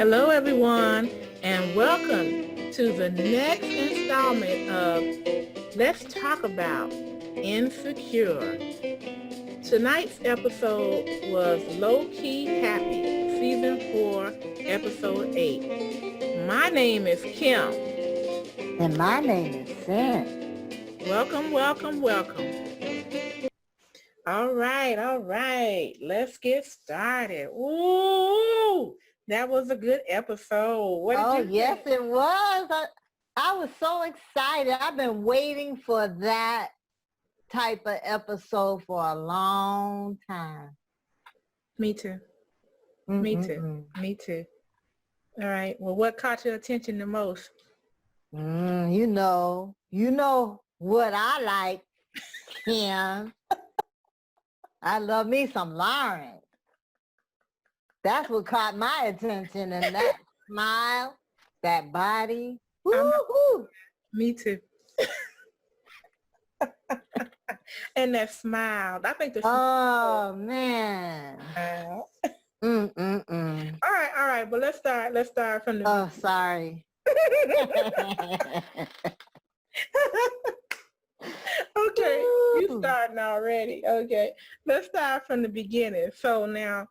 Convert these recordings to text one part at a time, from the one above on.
Hello, everyone, and welcome to the next installment of Let's Talk About Insecure. Tonight's episode was Lowkey Happy, Season 4, Episode 8. My name is Kim. And my name is Cyn. Welcome, welcome, welcome. All right. Let's get started. Ooh, that was a good episode. What did you Yes, think? it was. I was so excited. I've been waiting for that type of episode for a long time. Me too. Me too. All right. Well, what caught your attention the most? You know what I like, Kim. I love me some Lawrence. That's what caught my attention, and that smile, that body. Woo-hoo. Me too. And that smile. I think the Oh man. smile. Mm. All right. But let's start from the Oh, sorry. Okay, you Ooh. starting already. Okay, let's start from the beginning. So now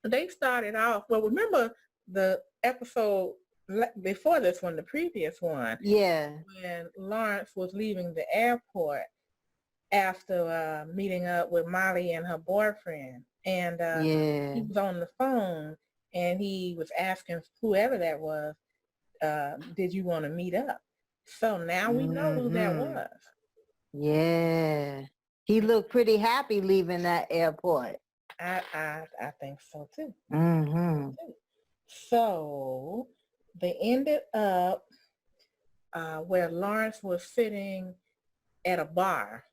they started off. Well, remember the episode before this one, the previous one, Yeah. when Lawrence was leaving the airport after meeting up with Molly and her boyfriend, and he was on the phone and he was asking whoever that was, did you want to meet up? So now we know who that was. Yeah. He looked pretty happy leaving that airport. I think so too. Mm-hmm. So they ended up where Lawrence was sitting at a bar,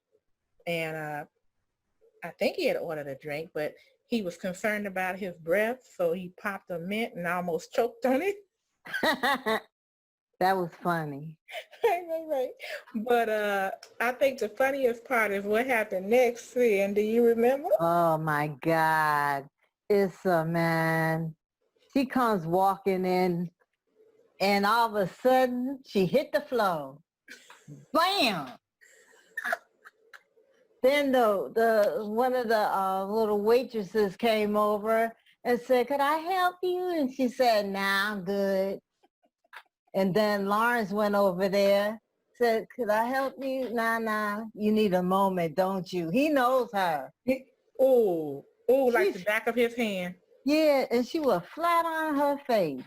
and I think he had ordered a drink, but he was concerned about his breath, so he popped a mint and almost choked on it. That was funny. Right. But I think the funniest part is what happened next, and do you remember? Oh my God. Issa, man. She comes walking in and all of a sudden she hit the floor. Bam! Then the one of the little waitresses came over and said, "Could I help you?" And she said, "Nah, I'm good." And then Lawrence went over there, said, "Could I help you?" Nah, you need a moment, don't you? He knows her. Like the back of his hand. Yeah, and she was flat on her face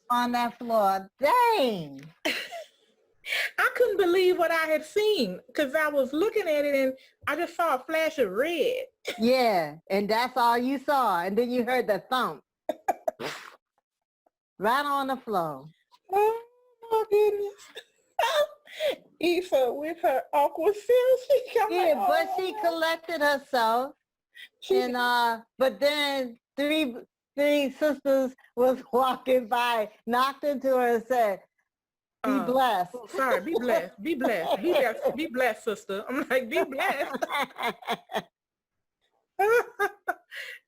on that floor. Dang. I couldn't believe what I had seen because I was looking at it and I just saw a flash of red. Yeah, and that's all you saw. And then you heard the thump. Right on the floor. Oh my goodness. Issa with her awkward self. Yeah, but she collected herself. And but then three sisters was walking by, knocked into her and said, "Be blessed." Sorry, be blessed. Be blessed. Be blessed, sister. I'm like, be blessed.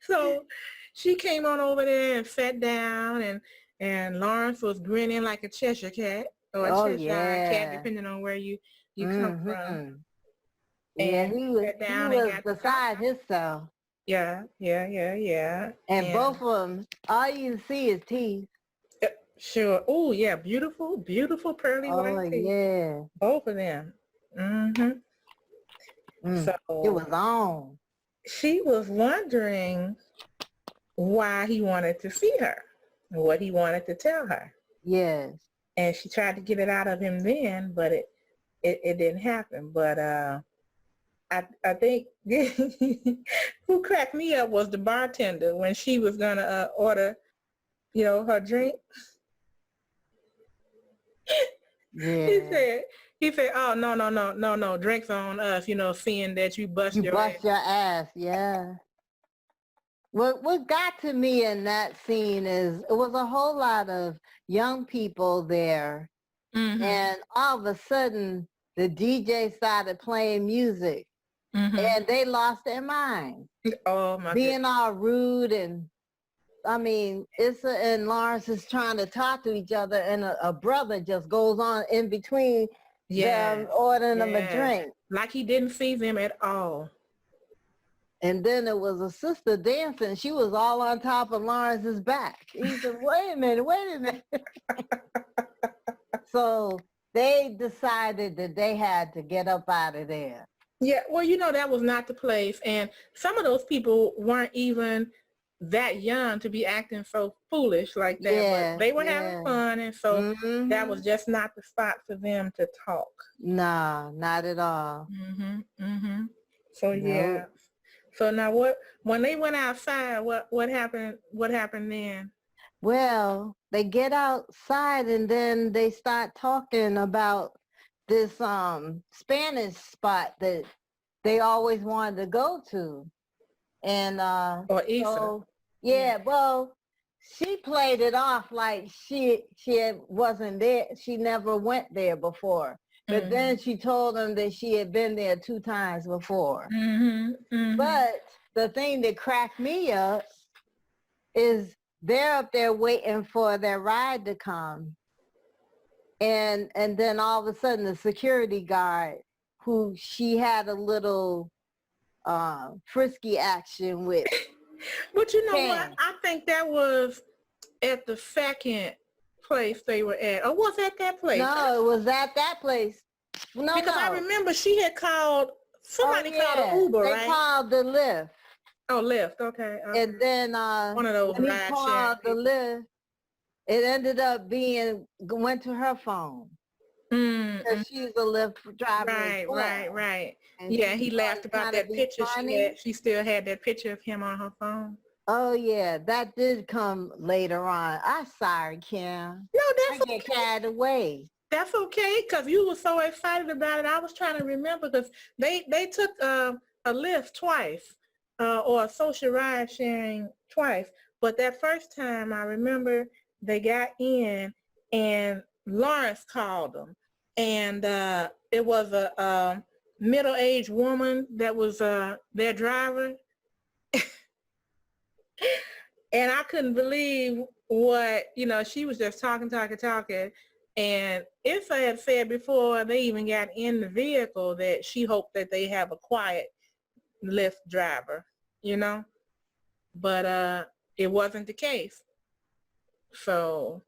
So she came on over there and sat down, and Lawrence was grinning like a Cheshire cat or a Cheshire cat, depending on where you come from. Yeah, And he was beside himself. Yeah. And both of them, all you see is teeth. Sure. Oh, yeah. Beautiful pearly white teeth. Yeah. Both of them. So it was on. She was wondering why he wanted to see her, what he wanted to tell her. Yes. And she tried to get it out of him then, but it didn't happen. But I think who cracked me up was the bartender when she was gonna order, her drink. Yeah. He said, "Oh, no, drinks on us," seeing that you bust your ass. Yeah. What got to me in that scene is it was a whole lot of young people there, and all of a sudden the DJ started playing music, and they lost their mind. Oh my! Being all rude and I mean, Issa and Lawrence is trying to talk to each other, and a brother just goes on in between them, ordering them a drink. Like he didn't see them at all. And then there was a sister dancing. She was all on top of Lawrence's back. He said, wait a minute. So they decided that they had to get up out of there. Yeah, well, that was not the place. And some of those people weren't even that young to be acting so foolish like that. Yeah, but they were having fun, and so that was just not the spot for them to talk. No, not at all. So yeah. So now when they went outside, what happened then? Well, they get outside and then they start talking about this Spanish spot that they always wanted to go to. And or Issa. So, well, she played it off like she wasn't there. She never went there before. But then she told them that she had been there 2 times before. But the thing that cracked me up is they're up there waiting for their ride to come. And then all of a sudden the security guard, who she had a little frisky action with. But you know what? I think that was at the second place they were at. Or was that place? No, it was at that place. No, because I remember she had called, somebody called an Uber, right? They called the Lyft. Oh, Lyft, okay. And then one of those when he called the Lyft, it ended up went to her phone. Because she's a Lyft driver. Right. And yeah, he laughed about that picture she still had that picture of him on her phone. Oh yeah, that did come later on. I'm sorry, Kim. No, that's okay. I get carried away. That's okay, because you were so excited about it. I was trying to remember, because they took a Lyft twice, or a social ride sharing twice. But that first time, I remember they got in and Lawrence called them. And it was a middle-aged woman that was their driver. And I couldn't believe what, she was just talking. And Issa had said before they even got in the vehicle that she hoped that they have a quiet Lyft driver, But it wasn't the case. So,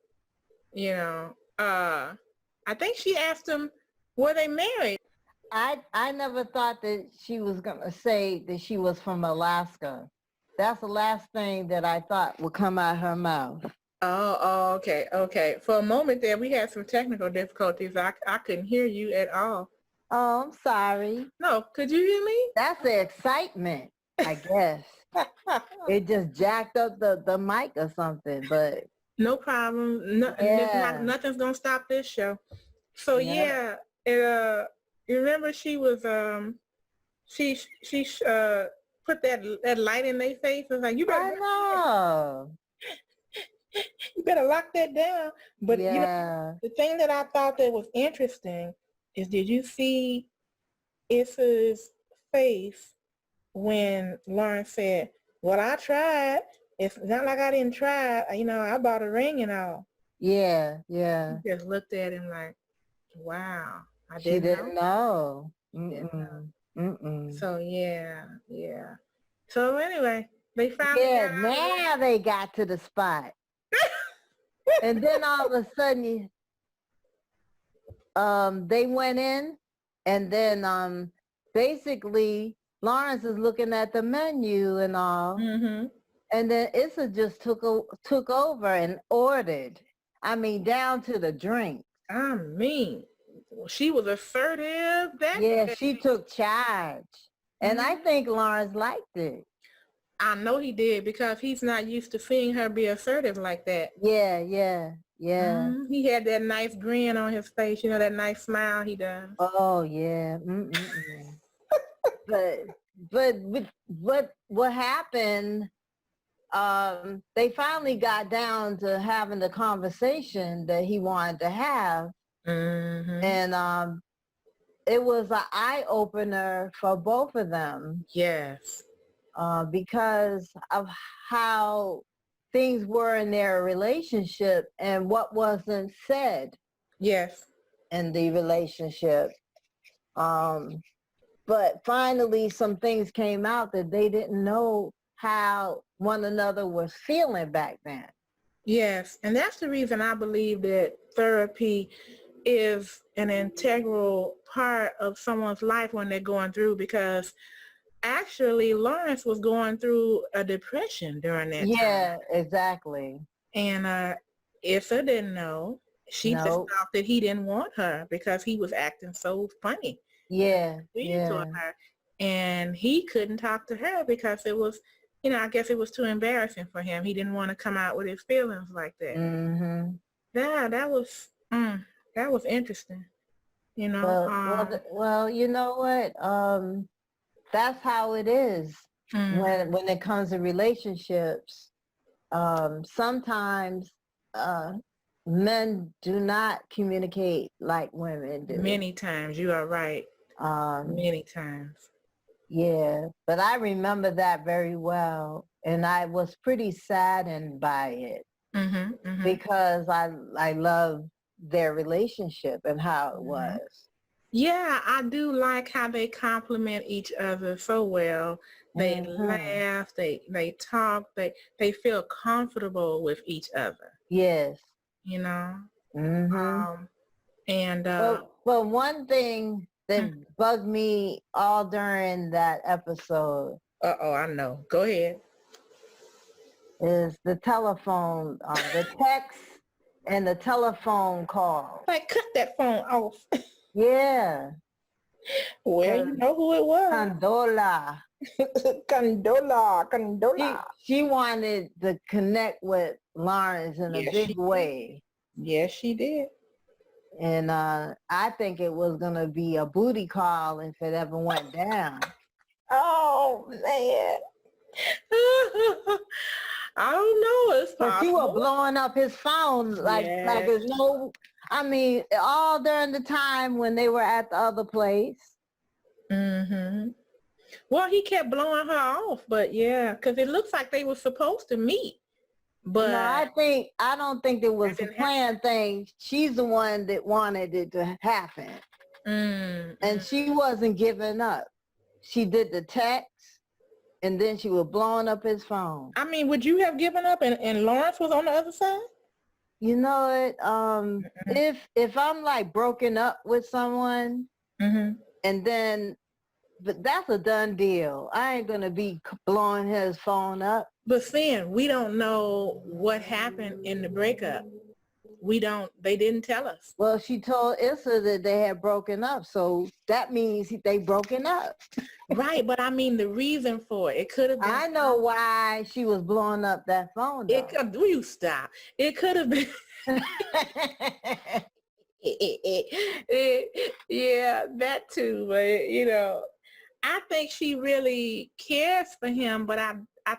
I think she asked them, were they married? I never thought that she was going to say that she was from Alaska. That's the last thing that I thought would come out her mouth. Oh, okay. For a moment there, we had some technical difficulties. I couldn't hear you at all. Oh, I'm sorry. No, could you hear me? That's the excitement, I guess. It just jacked up the mic or something, but... No problem. Nothing's going to stop this show. So, you remember she was, she put that light in their face. It was like, you better... I know. You better lock that down. But the thing that I thought that was interesting is, did you see Issa's face when Lawrence said, well, I tried. It's not like I didn't try. I bought a ring and all. Yeah. He just looked at him like, wow. She didn't know. So, yeah. So, anyway, they found now they got to the spot. And then all of a sudden, they went in, and then basically Lawrence is looking at the menu and all, and then Issa just took over and ordered. I mean, down to the drink. She was assertive. She took charge, and I think Lawrence liked it. I know he did, because he's not used to seeing her be assertive like that. Yeah. He had that nice grin on his face, that nice smile he does. Oh, yeah. But what happened, they finally got down to having the conversation that he wanted to have. And it was an eye-opener for both of them. Yes. Because of how things were in their relationship and what wasn't said Yes. in the relationship. But finally, some things came out that they didn't know how one another was feeling back then. Yes. And that's the reason I believe that therapy is an integral part of someone's life when they're going through, because actually Lawrence was going through a depression during that time. Yeah, exactly. And Issa didn't know. She just Nope. thought that he didn't want her because he was acting so funny. Yeah, Toward her. And he couldn't talk to her because it was, I guess it was too embarrassing for him. He didn't want to come out with his feelings like that. Mm-hmm. Yeah, that was interesting. Well, you know what? That's how it is when it comes to relationships. Sometimes men do not communicate like women do. Many times, you are right. Many times. Yeah, but I remember that very well, and I was pretty saddened by it because I love their relationship and how it was. Yeah, I do like how they compliment each other so well. They laugh, they talk, they feel comfortable with each other. Yes. Well, one thing that bugged me all during that episode. I know. Go ahead. Is the telephone, the text and the telephone call. Like, cut that phone off. Yeah. Well, you know who it was. Condola. Condola. She wanted to connect with Lawrence in a big way. Yes, she did. And I think it was going to be a booty call if it ever went down. Oh, man. I don't know. It's possible. But you were blowing up his phone like there's no, I mean, all during the time when they were at the other place. Well, he kept blowing her off, but yeah, because it looks like they were supposed to meet. But no, I don't think it was a planned thing. She's the one that wanted it to happen. And she wasn't giving up. She did the text and then she was blowing up his phone. I mean, would you have given up and Lawrence was on the other side? You know it, if I'm like broken up with someone and then, but that's a done deal. I ain't gonna be blowing his phone up. But Cyn, we don't know what happened in the breakup. They didn't tell us. Well, she told Issa that they had broken up, so that means they broken up. Right, but I mean the reason for it. It could have been. I know why she was blowing up that phone. Will you stop? It could have been. Yeah, that too. But I think she really cares for him, but I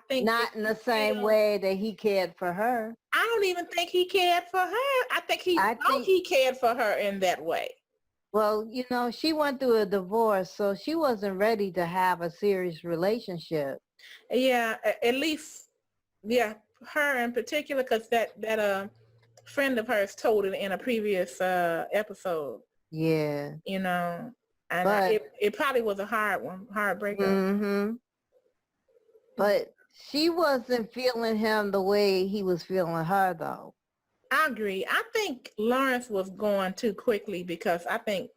think not in the same way that he cared for her. I don't even think he cared for her. I think he cared for her in that way. Well, she went through a divorce, so she wasn't ready to have a serious relationship. Yeah, at least, yeah, her in particular, because that friend of hers told it in a previous episode. Yeah. And it probably was a hard breakup. But she wasn't feeling him the way he was feeling her, though. I agree. I think Lawrence was going too quickly because I think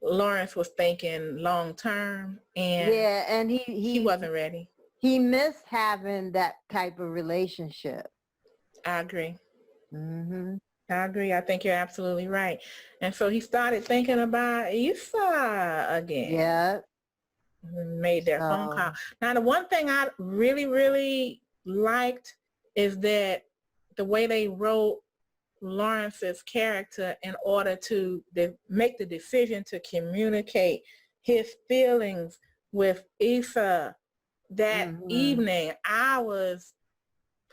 Lawrence was thinking long term, and he wasn't ready. He missed having that type of relationship. I agree. I agree. I think you're absolutely right. And so he started thinking about Issa again. Yeah. Made that phone call. Now, the one thing I really, really liked is that the way they wrote Lawrence's character in order to make the decision to communicate his feelings with Issa that evening. I was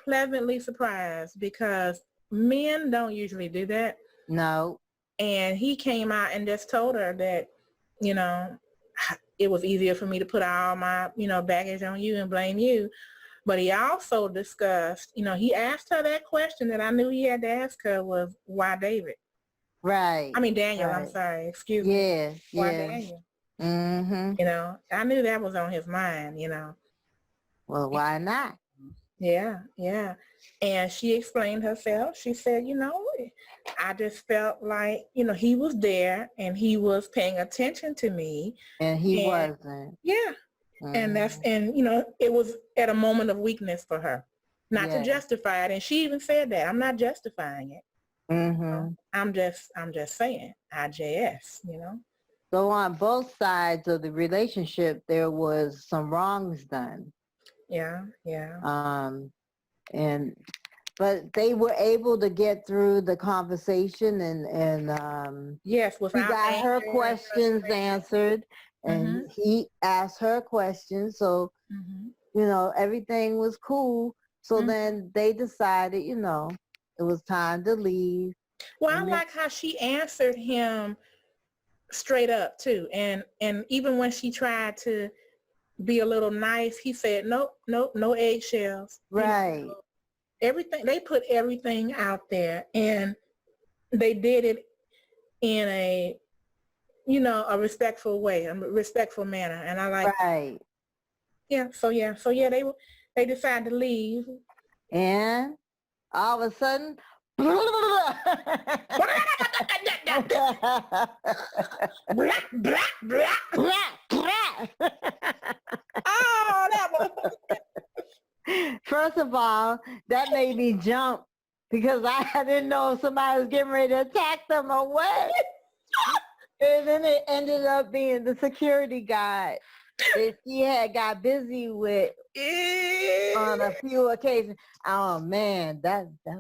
pleasantly surprised because men don't usually do that. No. And he came out and just told her that, it was easier for me to put all my, baggage on you and blame you. But he also discussed, he asked her that question that I knew he had to ask her was, why David? Right. I mean, Daniel, I'm Right. sorry. Excuse me. Yeah. Why Yeah. Daniel? Mm-hmm. I knew that was on his mind, Well, why not? Yeah, yeah. And she explained herself. She said, I just felt like, he was there and he was paying attention to me. And he And wasn't. yeah. And it was at a moment of weakness for her. Not to Yeah. justify it. And she even said that. I'm not justifying it. Mm-hmm. I'm just saying, IJS. So on both sides of the relationship, there was some wrongs done. Yeah, yeah. But they were able to get through the conversation and Yes, she without got her anger and questions frustration. answered and he asked her questions. So, everything was cool. So then they decided, it was time to leave. Well, I like how she answered him straight up too. And even when she tried to be a little nice, he said, nope, no eggshells. Right. Everything, they put everything out there and they did it in a respectful way, a respectful manner. And I like, right. So they decided to leave. And all of a sudden, Oh, that was First of all, that made me jump because I didn't know if somebody was getting ready to attack them or what. And then it ended up being the security guard that she had got busy with on a few occasions. Oh man, that's a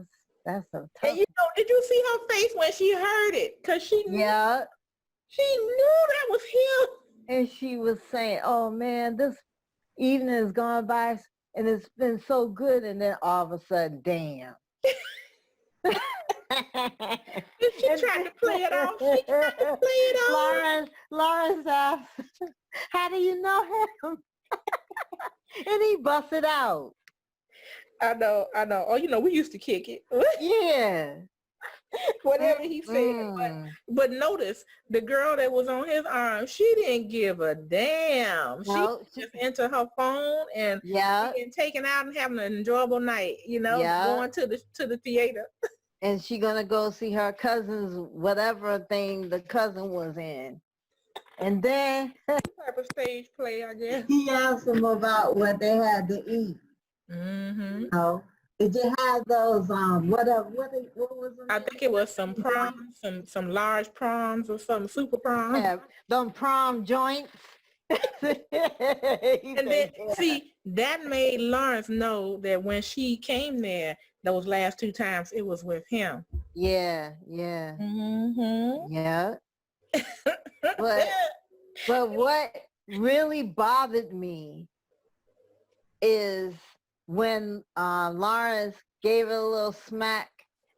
tough. And did you see her face when she heard it? Cause she knew that was him. And she was saying, "Oh man, this evening has gone by and it's been so good." And then all of a sudden, damn. She tried to play it off. Lawrence asked, "How do you know him?" And he busted out. I know. Oh, we used to kick it. Yeah. Whatever he said. But notice, the girl that was on his arm, she didn't give a damn. She was just into her phone and being taken out and having an enjoyable night, going to the theater. And she gonna go see her cousin's whatever thing the cousin was in. And then type of stage play, I guess. He asked them about what they had to eat. Did you have those what was it? I think it was some prawns, some large prawns or some super prawns. Yeah, them prom joints. And then see, that made Lawrence know that when she came there, those last two times it was with him. Yeah. Yeah. But what really bothered me is when Lawrence gave it a little smack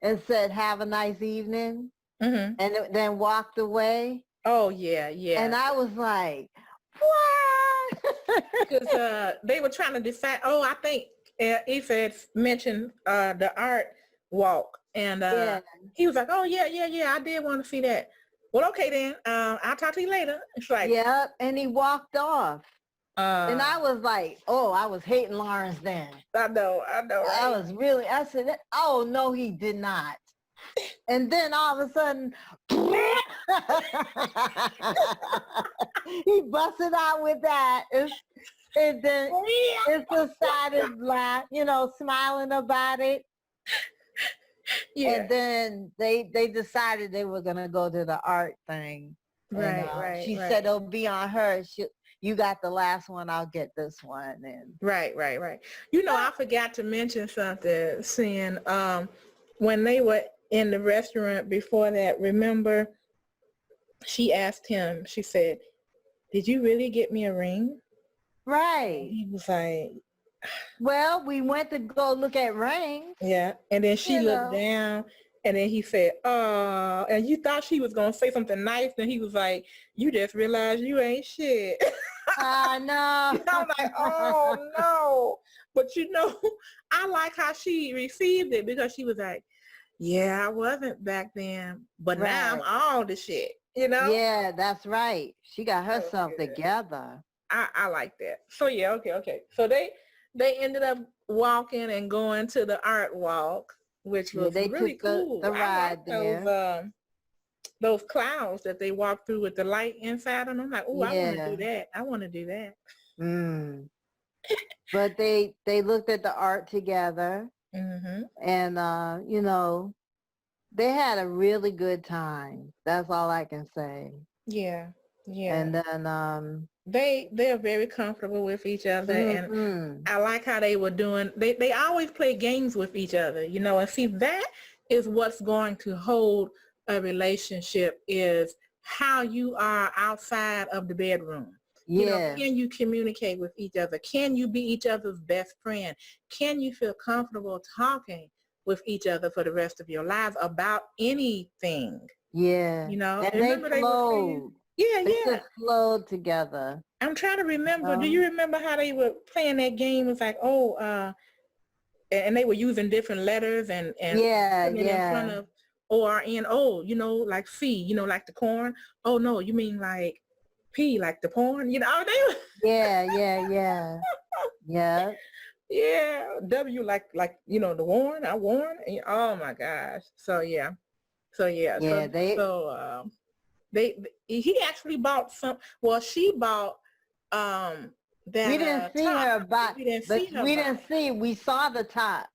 and said, "Have a nice evening," and then walked away. Oh, yeah. And I was like, what? Because they were trying to decide. Oh, I think Issa had mentioned the art walk. And he was like, oh, yeah, I did want to see that. Well, okay, then. I'll talk to you later. It's like, yeah, and he walked off. And I was like, oh, I was hating Lawrence then. I know. Right? I said, oh, no, he did not. And then all of a sudden, he busted out with that. And then it decided, smiling about it. Yeah. And then they decided they were going to go to the art thing. Right. She said it'll be on her. You got the last one, I'll get this one. And Right. I forgot to mention something, Cyn. When they were in the restaurant before that, remember, she asked him, she said, did you really get me a ring? Right. He was like, well, we went to go look at rings. Yeah. And then she looked down and then he said, oh, and you thought she was going to say something nice. And he was like, you just realized you ain't shit. I know. I'm like, oh, no. But you know, I like how she received it because she was like, yeah, I wasn't back then, but now I'm Right. all the shit, you know? Yeah, that's right. She got That was herself good. together. I like that. So yeah, okay. So they ended up walking and going to the art walk, which Yeah, was they really took the cool. I like ride there. those clouds that they walked through with the light inside of them. I'm like, oh, I want to do Yeah. that. I want to do that. Mm. But they looked at the art together, Mhm. and you know, they had a really good time. That's all I can say. Yeah. Yeah. And then They're very comfortable with each other, and mhm. I like how they were doing. They always play games with each other, you know. And see, that is what's going to hold a relationship, is how you are outside of the bedroom. You know, Yeah. can you communicate with each other? Can you be each other's best friend? Can you feel comfortable talking with each other for the rest of your lives about anything? Yeah. You know, And they remember they were playing. flowed. Yeah, They yeah. just flowed together. I'm trying to remember. Do you Um, remember how they were playing that game? It was like, oh, and they were using different letters and yeah, putting it in front yeah. of O-R-N-O, you know, like C, you know, like the corn. Oh no, you mean like P, like the porn? You know, they Yeah, yeah, yeah. Yeah. yeah, W like you know the worn, I worn. Oh my gosh. So yeah. So yeah. Yeah, They he actually bought some. Well, she bought we that didn't see top, her but buy, we didn't but see her we buy didn't it. see, we saw the top,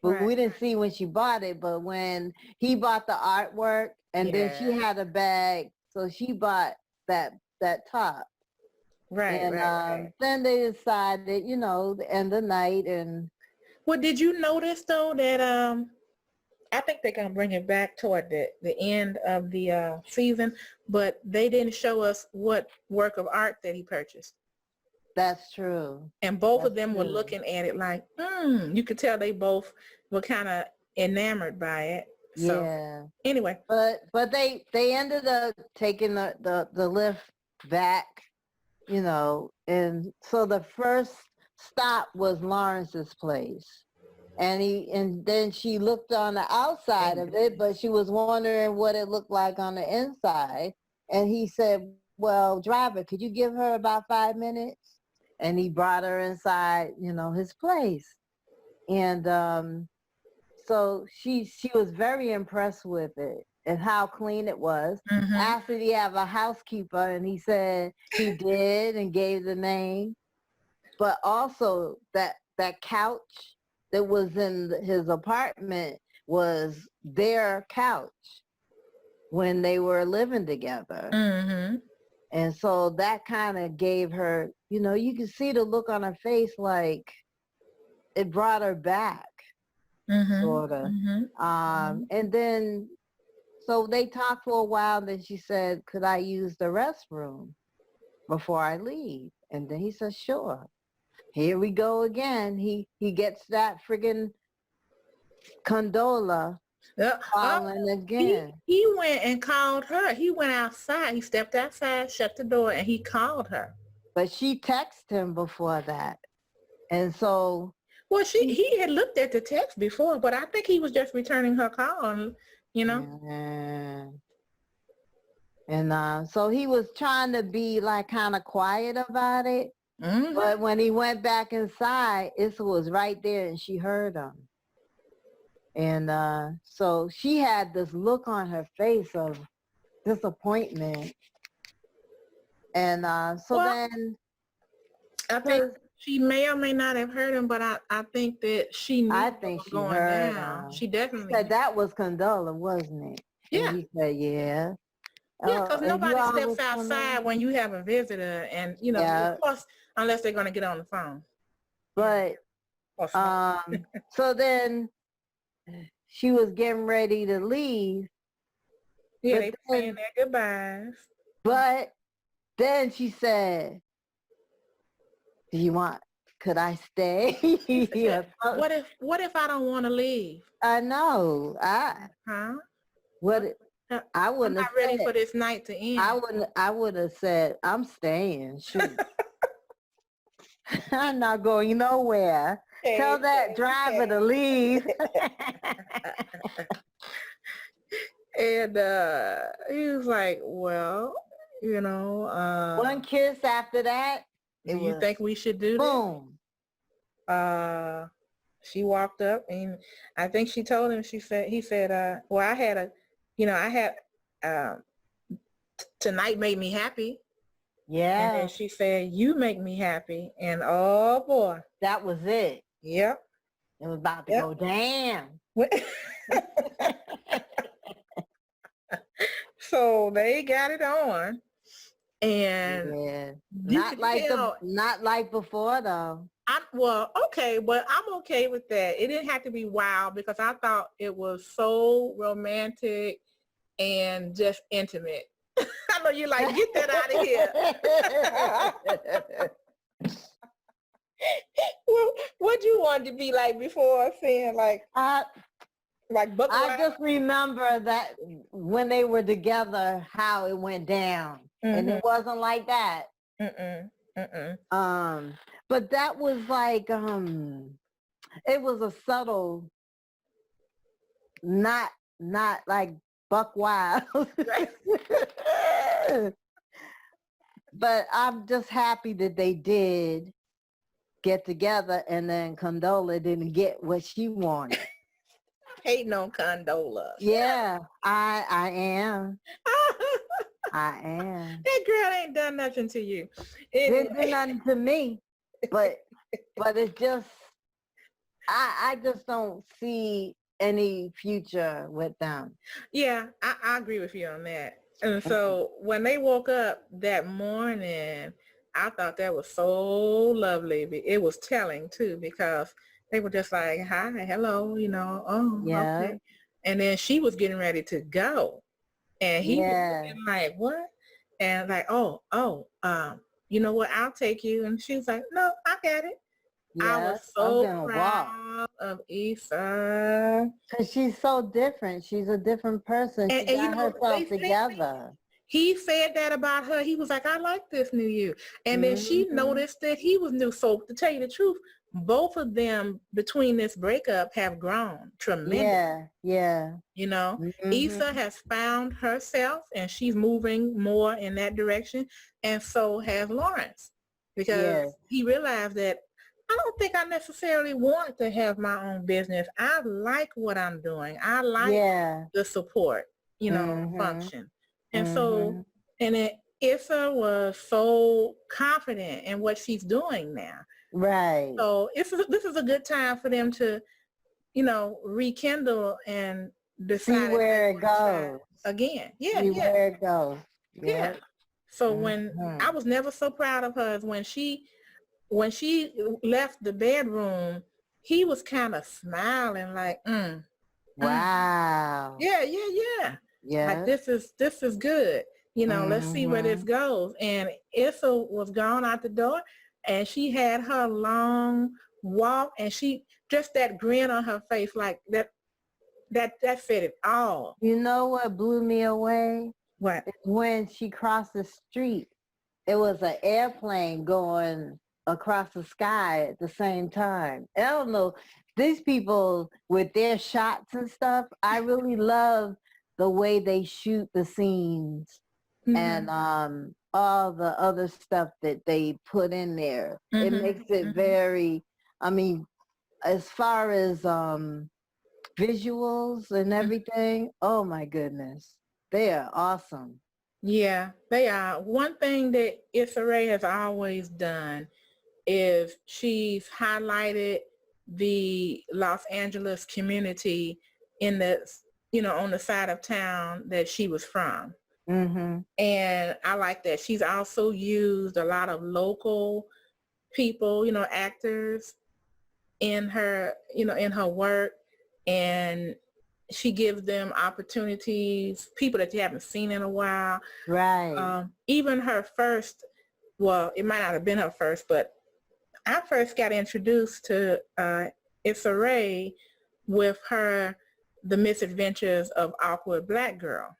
but Right. we didn't see when she bought it. But when he bought the artwork and then she Yeah. had a bag, so she bought that top. Right, And right, right. then they decided, you know, the end of the night and Well, did you notice though that I think they're gonna bring it back toward the end of the season, but they didn't show us what work of art that he purchased. that's true. And both of That's them were true. looking at it like, you could tell they both were kind of enamored by it. So Yeah. anyway, But they ended up taking the lift back, you know, and so the first stop was Lawrence's place. And then she looked on the outside thank of it, but she was wondering what it looked like on the inside. And he said, well, driver, could you give her about 5 minutes? And he brought her inside, you know, his place. And so she was very impressed with it and how clean it was. mm-hmm. Asked did he have a housekeeper, and he said he did and gave the name. But also that couch that was in his apartment was their couch when they were living together. Mm-hmm. And so that kind of gave her, you know, you could see the look on her face, like it brought her back, Mm-hmm. sort of. Mm-hmm. And then, so they talked for a while. Then she said, could I use the restroom before I leave? And then he said, sure. Here we go again. He gets that friggin' condola calling again. He went and called her. He went outside. He stepped outside, shut the door, and he called her. But she texted him before that. And so Well, he, he had looked at the text before, but I think he was just returning her call, you know. and so he was trying to be like kind of quiet about it. Mm-hmm. But when he went back inside, Issa was right there and she heard him. And so she had this look on her face of disappointment. And so Well, then, I think she may or may not have heard him, but I think that she knew I what think was she going heard down. him. She definitely Said knew. that was Condola, wasn't it? Yeah. And he said, yeah. Yeah, because And you nobody always steps outside when you have a visitor, and you know, yeah. of course, unless they're going to get on the phone. But Or smoke. so then she was getting ready to leave. Yeah, But they were then, saying their goodbyes. but then she said, do you want, could I stay? She Yeah. said, what if I don't want to leave? I know. Huh? What I I'm wouldn't not have ready said. for this night to end. I would have said, I'm staying. Shoot. I'm not going nowhere. Tell that driver to leave. And he was like, well, One kiss after that, do you think we should do boom. this? She walked up, and I think she told him, he said, well, I had, tonight made me happy. Yeah. And then she said, you make me happy. And oh boy. That was it. Yep. It was about to go down. So they got it on. And not like before though. Okay, but I'm okay with that. It didn't have to be wild because I thought it was so romantic and just intimate. I know you're like, get that out of here. Well, what you wanted to be like before saying like book? I just remember that when they were together, how it went down, and it wasn't like that. But that was like, it was a subtle, not like buck wild. But I'm just happy that they did get together, and then Condola didn't get what she wanted. Hating on Condola. Yeah, I am. I am. That girl ain't done nothing to you. Didn't do nothing to me, but it's just, I just don't see any future with them. Yeah, I agree with you on that. And so when they woke up that morning, I thought that was so lovely. It was telling too, because they were just like, hi, hello, okay. And then she was getting ready to go. And he was like, what? And like, you know what, I'll take you. And she was like, no, I got it. I was so proud of Issa. Because she's so different. She's a different person. She got herself together. He said that about her. He was like, I like this new you. And then she noticed that he was new. So to tell you the truth, both of them between this breakup have grown tremendously. Yeah. Issa has found herself and she's moving more in that direction. And so has Lawrence, because he realized that I don't think I necessarily want to have my own business. I like what I'm doing. I like the support, function. And so, and then Issa was so confident in what she's doing now. Right. So this is a good time for them to, rekindle and decide see where it goes again. See where it goes. Yeah. So when I was never so proud of her as when she left the bedroom, he was kind of smiling like, wow. Yeah. Like this is good. Let's see where this goes. And Issa was gone out the door, and she had her long walk, and she just that grin on her face, like that said it all. You know what blew me away? What? When she crossed the street, it was an airplane going across the sky at the same time. I don't know, these people with their shots and stuff, I really love the way they shoot the scenes and all the other stuff that they put in there. It makes it very, as far as visuals and everything, oh my goodness, they are awesome. Yeah, they are. One thing that Issa Rae has always done is she's highlighted the Los Angeles community in the, on the side of town that she was from. And I like that. She's also used a lot of local people, actors in her, in her work, and she gives them opportunities, people that you haven't seen in a while. Right. Even her first, well, it might not have been her first, but I first got introduced to Issa Rae with her The Misadventures of Awkward Black Girl,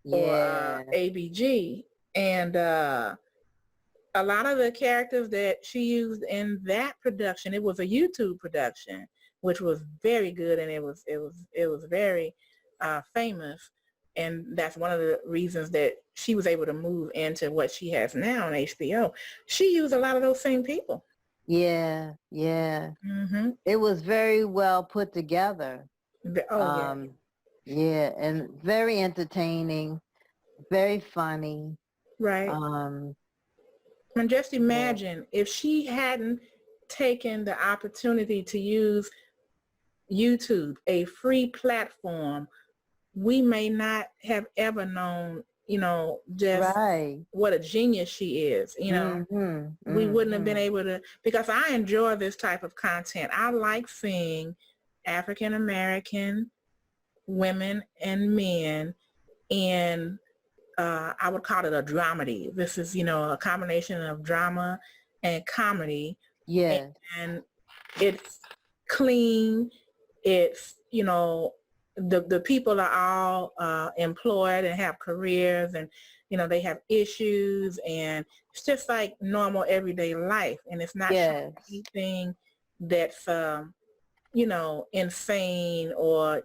or ABG. And a lot of the characters that she used in that production, it was a YouTube production, which was very good, and it was very famous, and that's one of the reasons that she was able to move into what she has now on HBO. She used a lot of those same people. Yeah, yeah. Mm-hmm. It was very well put together. Oh yeah, Yeah, and very entertaining, very funny. right. Um, And just yeah, imagine if she hadn't taken the opportunity to use YouTube, a free platform, we may not have ever known, just right. what a genius she is. Mm-hmm. We wouldn't have Mm-hmm. been able to, because I enjoy this type of content. I like seeing African American women and men in, I would call it a dramedy. This is, a combination of drama and comedy, Yeah, and it's clean. It's, the people are all employed and have careers, and they have issues, and it's just like normal everyday life, and it's not showing yes. anything that's insane or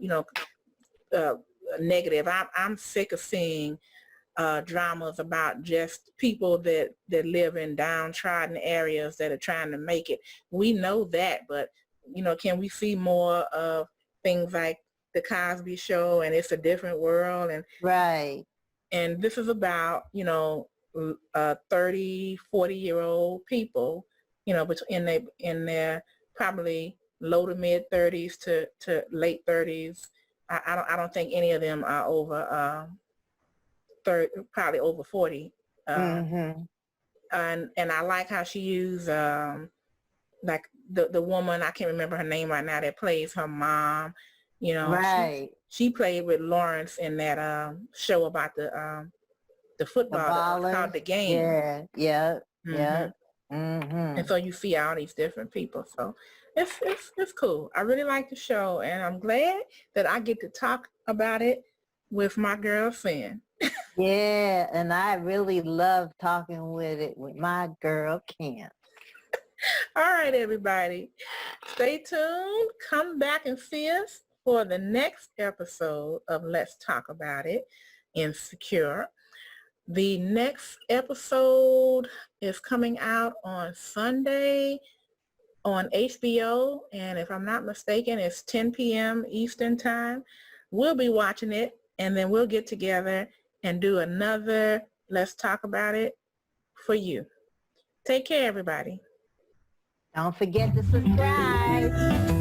uh, negative. I'm sick of seeing dramas about just people that live in downtrodden areas that are trying to make it. We know that, but can we see more of things like the Cosby Show and It's a Different World, Right. and this is about 30, 40-year-old people, between in their probably low to mid 30s to late 30s. I don't think any of them are over 30, probably over 40. Uh, Mm-hmm. and I like how she used like the woman, I can't remember her name right now, that plays her mom. She Right. she played with Lawrence in that show about the The football, called ballers. The Game. Yeah, yeah, Hmm. yeah. Mm-hmm. And so you see all these different people. So it's cool. I really like the show, and I'm glad that I get to talk about it with my girl Cyn. Yeah, and I really love talking with it with my girl Kim. All right, everybody. Stay tuned. Come back and see us for the next episode of Let's Talk About It Insecure. The next episode is coming out on Sunday on HBO, and if I'm not mistaken, it's 10 p.m. Eastern Time. We'll be watching it, and then we'll get together and do another Let's Talk About It for you. Take care, everybody. Don't forget to subscribe.